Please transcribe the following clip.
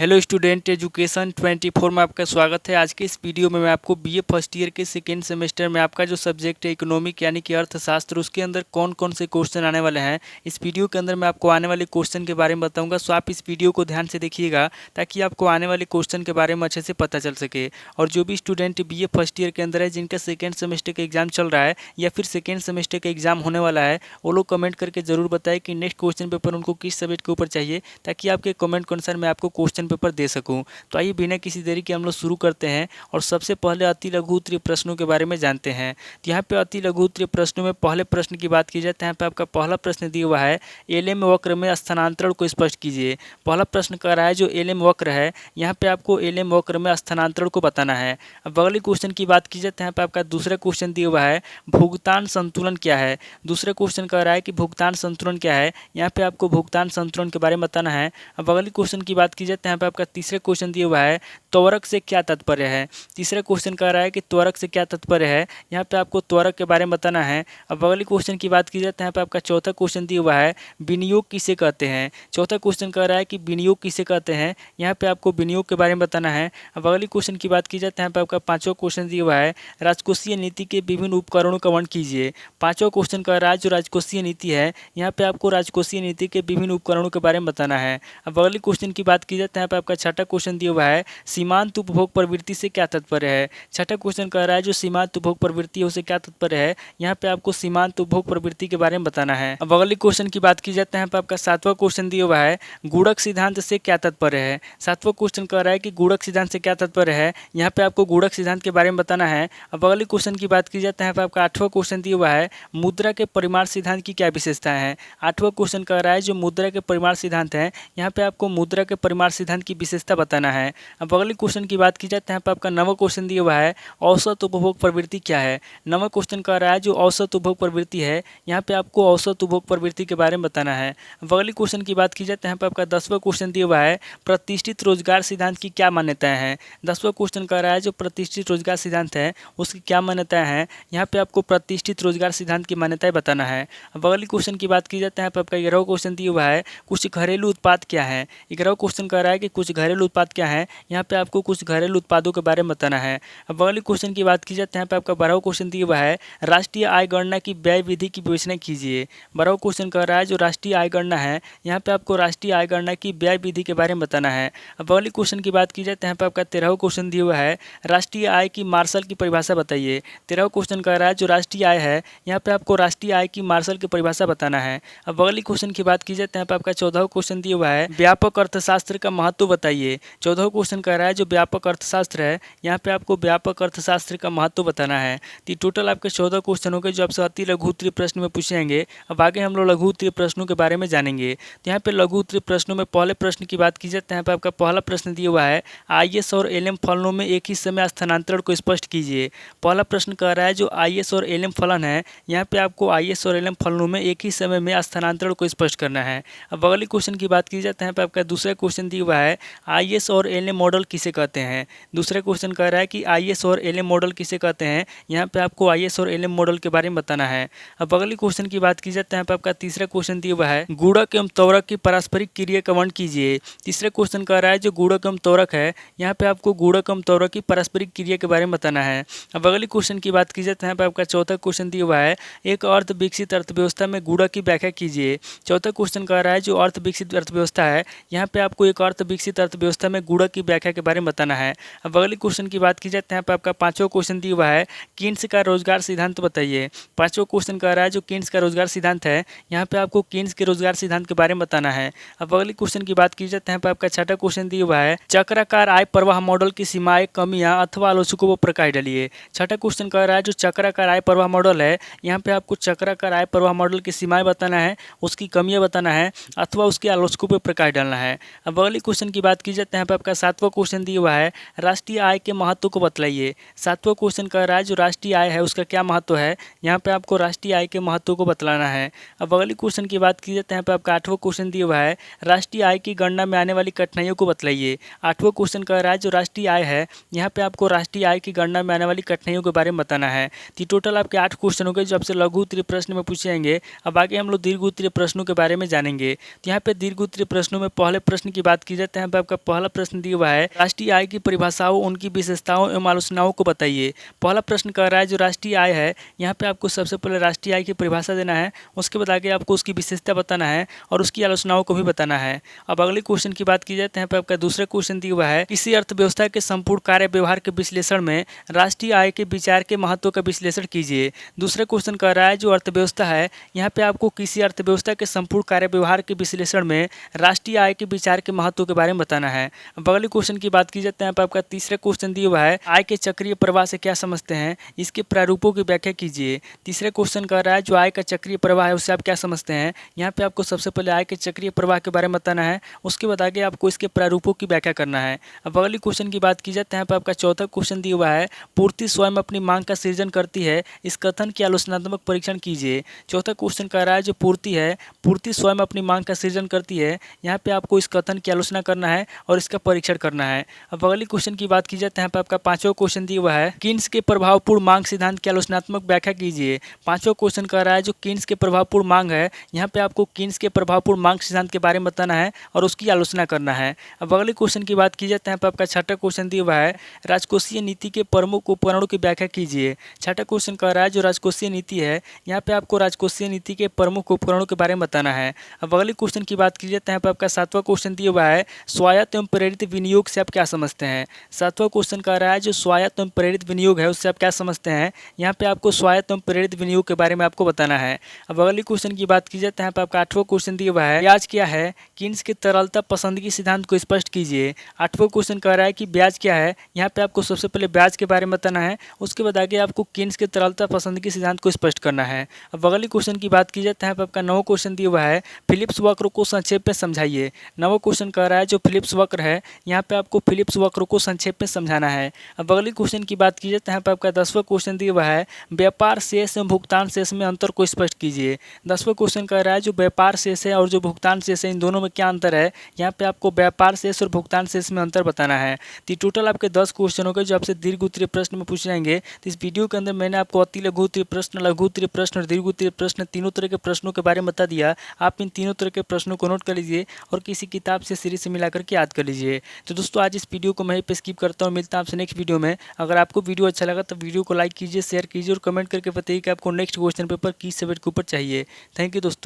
Hello student, education 24 में आपका स्वागत है। आज के इस वीडियो में मैं आपको बीए फर्स्ट ईयर के सेकेंड सेमेस्टर में आपका जो सब्जेक्ट है इकोनॉमिक यानी कि अर्थशास्त्र, उसके अंदर कौन कौन से क्वेश्चन आने वाले हैं, इस वीडियो के अंदर मैं आपको आने वाले क्वेश्चन के बारे में बताऊंगा। सो आप इस वीडियो को ध्यान से देखिएगा ताकि आपको आने वाले क्वेश्चन के बारे में अच्छे से पता चल सके। और जो भी स्टूडेंट बीए फर्स्ट ईयर के अंदर है, जिनका सेकेंड सेमेस्टर का एग्जाम चल रहा है या फिर सेकेंड सेमेस्टर का एग्जाम होने वाला है, वो लोग कमेंट करके जरूर बताएं कि नेक्स्ट क्वेश्चन पेपर उनको किस सब्जेक्ट के ऊपर चाहिए, ताकि आपके कमेंट के अनुसार मैं आपको क्वेश्चन पेपर दे सकूं। तो आइए बिना किसी देरी के हम लोग शुरू करते हैं और सबसे पहले अति लघु उत्तरीय प्रश्नों के बारे में जानते हैं। तो यहाँ पे अति लघु उत्तरीय प्रश्नों में पहले प्रश्न की बात की जाए तो यहाँ पे आपका पहला प्रश्न दिया हुआ है, एलएम वक्र में स्थानांतरण को स्पष्ट कीजिए। पहला प्रश्न कह रहा है जो एलएम वक्र है, यहाँ पे आपको एलएम वक्र में स्थानांतरण को बताना है। अब अगले क्वेश्चन की बात की जाए तो यहाँ पे आपका दूसरा क्वेश्चन दिया हुआ है, भुगतान संतुलन क्या है। दूसरा क्वेश्चन कह रहा है कि भुगतान संतुलन क्या है, यहाँ पे आपको भुगतान संतुलन के बारे में बताना है। अब अगले क्वेश्चन की बात की जाए तो यहाँ पे आपका तीसरा क्वेश्चन दिया हुआ है, त्वरक से क्या तात्पर्य है। तीसरा क्वेश्चन कह रहा है कि त्वरक से क्या तात्पर्य है, यहाँ पे आपको त्वरक के बारे में बताना है। अब अगले क्वेश्चन की बात की जाए तो यहाँ पे आपका चौथा क्वेश्चन दिया हुआ है, विनियोग किसे कहते हैं। चौथा क्वेश्चन कह रहा है कि विनियोग किसे कहते हैं, यहाँ पे आपको विनियोग के बारे में बताना है। अब अगले क्वेश्चन की बात की जाए तो यहाँ पे आपका पांचवा क्वेश्चन दिया हुआ है, राजकोषीय नीति के विभिन्न उपकरणों का वर्णन कीजिए। पांचवा क्वेश्चन कह रहा है जो राजकोषीय नीति है, यहाँ पे आपको राजकोषीय नीति के विभिन्न उपकरणों के बारे में बताना है। अब अगले क्वेश्चन की बात की जाए तो यहाँ पे आपका छठा क्वेश्चन दिया हुआ है, सीमांत उपभोग प्रवृत्ति से क्या तात्पर्य है। छठा क्वेश्चन कह रहा है जो सीमांत उपभोग प्रवृत्ति है उसे क्या तात्पर्य है, यहाँ पे आपको सीमांत उपभोग प्रवृत्ति के बारे में बताना है। अब अगले क्वेश्चन की बात की जाए तो यहाँ पे आपका सातवां क्वेश्चन दिया हुआ है, गुणक सिद्धांत से क्या तात्पर्य है। सातवां क्वेश्चन कह रहा है कि गुणक सिद्धांत से क्या तात्पर्य है, यहाँ पे आपको गुणक सिद्धांत के बारे में बताना है। अब अगले क्वेश्चन की बात की जाए तो यहाँ पे आपका आठवां क्वेश्चन दिया हुआ है, मुद्रा के परिमाण सिद्धांत की क्या विशेषताएं हैं। आठवां क्वेश्चन कह रहा है जो मुद्रा के परिमाण सिद्धांत है, यहाँ पे आपको मुद्रा के परिमाण सिद्धांत की विशेषता बताना है। अब अगले क्वेश्चन की बात की जाए तो यहाँ पे आपका नवा क्वेश्चन दिया हुआ है, औसत उपभोग प्रवृत्ति क्या है। नवा क्वेश्चन कह रहा है जो औसत उपभोग प्रवृत्ति है, यहाँ पे आपको औसत उपभोग प्रवृत्ति के बारे में बताना है। अब अगले क्वेश्चन की बात की जाए तो यहाँ पे आपका 10वां क्वेश्चन दिया हुआ है, प्रतिष्ठित रोजगार सिद्धांत की क्या मान्यताएं हैं। 10वां क्वेश्चन कह रहा है जो प्रतिष्ठित रोजगार सिद्धांत है उसकी क्या मान्यताएं हैं, यहाँ पे आपको प्रतिष्ठित रोजगार सिद्धांत की मान्यताएं बताना है। अब अगले क्वेश्चन की बात की जाए तो यहाँ पे आपका 11वां क्वेश्चन दिया हुआ है, कुछ घरेलू उत्पाद क्या है। 11वां क्वेश्चन कह रहा है कि कुछ घरेलू उत्पाद क्या है, यहाँ पे आपको कुछ घरेलू उत्पादों के बारे में बताना है। अब अगले क्वेश्चन की बात की जाए तो यहाँ पे आपका 12वां क्वेश्चन दिया हुआ है, राष्ट्रीय आय गणना की व्यय विधि की विवेचना कीजिए। 12वां क्वेश्चन कह रहा है जो राष्ट्रीय आय गणना है, यहाँ पे आपको राष्ट्रीय आय गणना की व्यय विधि के बारे में बताना है। अब अगले क्वेश्चन की बात की जाए तो यहाँ पे आपका 13वां क्वेश्चन दिया हुआ है, राष्ट्रीय आय की मार्शल की परिभाषा बताइए। 13वां क्वेश्चन कह रहा है जो राष्ट्रीय आय है, यहाँ पे आपको राष्ट्रीय आय की मार्शल की परिभाषा बताना है। अब अगले क्वेश्चन की बात की जाए तो यहाँ पे आपका 14वां क्वेश्चन दिया हुआ है, व्यापक अर्थशास्त्र का महत्व बताइए। 14वां क्वेश्चन कह रहा है जो व्यापक अर्थशास्त्र है, यहाँ पे आपको व्यापक अर्थशास्त्र का महत्व बताना है। तो टोटल आपके 14 क्वेश्चन हो गए जो आपसे अति लघु उत्तरीय प्रश्न में पूछेंगे। अब आगे हम लोग लघु उत्तरीय प्रश्नों के बारे में जानेंगे। तो यहाँ पे लघु उत्तरीय प्रश्नों में पहले प्रश्न की बात की जाए तो यहाँ पे आपका पहला प्रश्न दिया हुआ है, आईएस और एलएम फलनों में एक ही समय स्थानांतरण को स्पष्ट कीजिए। पहला प्रश्न कह रहा है जो आईएस और एलएम फलन है, यहाँ पे आपको आईएस और एलएम फलनों में एक ही समय में स्थानांतरण को स्पष्ट करना है। अब अगले क्वेश्चन की बात की जाए तो यहाँ पे आपका दूसरा क्वेश्चन दिया हुआ है, आईएस और एलएम मॉडल किसे कहते हैं। दूसरा क्वेश्चन कह रहा है कि आईएस और एलएम मॉडल किसे कहते हैं, यहाँ पे आपको आईएस और एलएम मॉडल के बारे में बताना है। अब अगले क्वेश्चन की बात की जाए तो यहाँ पे आपका तीसरा क्वेश्चन दिया हुआ है, गुणक एवं त्वरक की पारस्परिक क्रिया का वर्णन कीजिए। तीसरा क्वेश्चन कह रहा है जो गुणक एवं त्वरक है, यहाँ पे आपको गुणक एवं त्वरक की पारस्परिक क्रिया के बारे में बताना है। अब अगले क्वेश्चन की बात की जाए तो यहाँ पे आपका चौथा क्वेश्चन दिया हुआ है, एक अर्थ विकसित अर्थव्यवस्था में गुणक की व्याख्या कीजिए। चौथा क्वेश्चन कह रहा है जो अर्थ विकसित अर्थव्यवस्था है, यहाँ पे आपको एक अर्थ विकसित अर्थव्यवस्था में गुणक की व्याख्या के बारे में बताना है। अब अगले क्वेश्चन की बात की जाए तो यहाँ पे आपका पांचवा क्वेश्चन दिया हुआ है, कीन्स का रोजगार सिद्धांत बताइए। पांचवा क्वेश्चन कह रहा है जो कीन्स का रोजगार सिद्धांत है, यहाँ पे आपको कीन्स के रोजगार सिद्धांत के बारे में बताना है। अब अगले क्वेश्चन की बात की जाए तो यहाँ पे आपका छठा क्वेश्चन दिया हुआ है, चक्राकार आय प्रवाह मॉडल की सीमाएं, कमियां अथवा आलोचकों पर प्रकाश डालिए। छठा क्वेश्चन कह रहा है जो चक्राकार आय प्रवाह मॉडल है, यहाँ पे आपको चक्राकार आय प्रवाह मॉडल की सीमाएं बताना है, उसकी कमियां बताना है अथवा उसके आलोचकों पर प्रकाश डालना है। अब अगले क्वेश्चन की बात की जाए तो यहाँ पे आपका सातवां क्वेश्चन क्वेश्चन दिया हुआ है राष्ट्रीय आय के महत्व को बतलाइए। 7वां क्वेश्चन कह रहा है जो राष्ट्रीय आय है उसका क्या महत्व है, यहाँ पे आपको राष्ट्रीय आय के महत्व को बतलाना है। अब अगली क्वेश्चन की बात की जाए तो यहाँ पे आपका 8वां क्वेश्चन दिया हुआ है राष्ट्रीय आय की गणना में आने वाली कठिनाइयों को बतलाइए। 8वां क्वेश्चन कह रहा है जो राष्ट्रीय आय है यहाँ पे आपको राष्ट्रीय आय की गणना में आने वाली कठिनाइयों के बारे में बताना है। तो टोटल आपके 8 क्वेश्चन हो गए जो आपसे लघु उत्तरीय प्रश्न में पूछे जाएंगे। अब आगे हम लोग दीर्घ उत्तरीय प्रश्नों के बारे में जानेंगे। तो यहाँ पे दीर्घ उत्तरीय प्रश्नों में पहले प्रश्न की बात की जाए तो यहाँ पे आपका पहला प्रश्न दिया हुआ है राष्ट्रीय आय की परिभाषाओं, उनकी विशेषताओं एवं आलोचनाओं को बताइए। पहला प्रश्न कह रहा है जो राष्ट्रीय आय है यहाँ पे आपको सबसे पहले राष्ट्रीय आय की परिभाषा देना है, उसके बाद आगे आपको उसकी विशेषता बताना है और उसकी आलोचनाओं को भी बताना है। अब अगले क्वेश्चन की बात की जाए तो यहाँ पे आपका दूसरा क्वेश्चन दिया हुआ है किसी अर्थव्यवस्था के संपूर्ण कार्य व्यवहार के विश्लेषण में राष्ट्रीय आय के विचार के महत्व का विश्लेषण कीजिए। दूसरा क्वेश्चन कह रहा है जो अर्थव्यवस्था है यहाँ पे आपको किसी अर्थव्यवस्था के संपूर्ण कार्य व्यवहार के विश्लेषण में राष्ट्रीय आय के विचार के महत्व के बारे में बताना है। अब अगले क्वेश्चन की बात की जाए तो यहाँ पे आपका तीसरा क्वेश्चन दिया हुआ है आय के चक्रीय प्रवाह से क्या समझते हैं, इसके प्रारूपों की व्याख्या कीजिए। तीसरा क्वेश्चन कह रहा है जो आय का चक्रीय प्रवाह है उससे आप क्या समझते हैं, यहाँ पे आपको सबसे पहले आय के चक्रीय प्रवाह के बारे में बताना है, उसके बाद आगे आपको इसके प्रारूपों की व्याख्या करना है। अब अगले क्वेश्चन की बात की जाए तो यहाँ पे आपका चौथा क्वेश्चन दिया हुआ है पूर्ति स्वयं अपनी मांग का सृजन करती है, इस कथन की आलोचनात्मक परीक्षण कीजिए। चौथा क्वेश्चन कह रहा है जो पूर्ति है, पूर्ति स्वयं अपनी मांग का सृजन करती है, यहाँ पे आपको इस कथन की आलोचना करना है और इसका परीक्षण करना है। अब अगली क्वेश्चन की बात की जाए तो यहाँ पे आपका पांचवा क्वेश्चन दिया हुआ है कीन्स के प्रभावपूर्ण मांग सिद्धांत की आलोचनात्मक व्याख्या कीजिए। पांचवा क्वेश्चन कह रहा है जो कीन्स के प्रभावपूर्ण मांग है यहाँ पे आपको कीन्स के प्रभावपूर्ण मांग सिद्धांत के बारे में बताना है और उसकी आलोचना करना है। अब अगले क्वेश्चन की बात की जाए तो यहाँ पे आपका छठा क्वेश्चन दिया हुआ है राजकोषीय नीति के प्रमुख उपकरणों की व्याख्या कीजिए। छठा क्वेश्चन कह रहा है जो राजकोषीय नीति है यहाँ पे आपको राजकोषीय नीति के प्रमुख उपकरणों के बारे में बताना है। अब अगले क्वेश्चन की बात की जाए तो यहाँ पे आपका सातवां क्वेश्चन दिया हुआ है स्वायत्त एवं प्रेरित विनियोग से आप क्या समझते हैं। सातवां क्वेश्चन कह रहा है जो स्वायत्त एवं प्रेरित विनियोग है उससे आप क्या समझते हैं, यहाँ पे आपको स्वायत्त एवं प्रेरित विनियोग के बारे में आपको बताना है। अब अगले क्वेश्चन की बात की जाए तो यहाँ पे आपका आठवां क्वेश्चन दिया हुआ है ब्याज क्या है, कीन्स के तरलता पसंदगी सिद्धांत को स्पष्ट कीजिए। आठवां क्वेश्चन कह रहा है कि ब्याज क्या है, यहाँ पे आपको सबसे पहले ब्याज के बारे में बताना है, उसके बाद आगे आपको कीन्स के तरलता पसंदगी सिद्धांत को स्पष्ट करना है। अब अगले क्वेश्चन की बात की जाए तो यहाँ पे आपका नौवां क्वेश्चन दिया हुआ है फिलिप्स वक्र को संक्षेप में समझाइए। नौवां क्वेश्चन कह रहा है जो फिलिप्स वक्र है यहाँ पे आपको फिलिप्स वक्र को संक्षेप में समझाना है। अब अगले क्वेश्चन की बात की जाए तो यहाँ पे आपका 10वां क्वेश्चन दिया हुआ है व्यापार शेष एवं भुगतान शेष में अंतर को स्पष्ट कीजिए। 10वां क्वेश्चन कह रहा है जो व्यापार शेष है और जो भुगतान शेष है इन दोनों में क्या अंतर है, यहाँ पे आपको व्यापार शेष और भुगतान शेष में अंतर बताना है। तो टोटल आपके 10 क्वेश्चन हो गए जो आपसे दीर्घ उत्तरीय प्रश्न में पूछे जाएंगे। तो इस वीडियो के अंदर मैंने आपको अति लघु उत्तरीय प्रश्न, लघु उत्तरीय प्रश्न और दीर्घ उत्तरीय प्रश्न तीनों तरह के प्रश्नों के बारे में बता दिया। आप इन तीनों तरह के प्रश्नों को नोट कर लीजिए और किसी किताब से सीरीज से मिलाकर के याद कर लीजिए। तो दोस्तों आज इस वीडियो को मैं यहीं पे स्किप करता हूँ, मिलता हूँ आपसे नेक्स्ट वीडियो में। अगर आपको वीडियो अच्छा लगा तो वीडियो को लाइक कीजिए, शेयर कीजिए और कमेंट करके बताइए कि आपको नेक्स्ट क्वेश्चन पेपर किस सब्जेक्ट के ऊपर चाहिए। थैंक यू दोस्तों।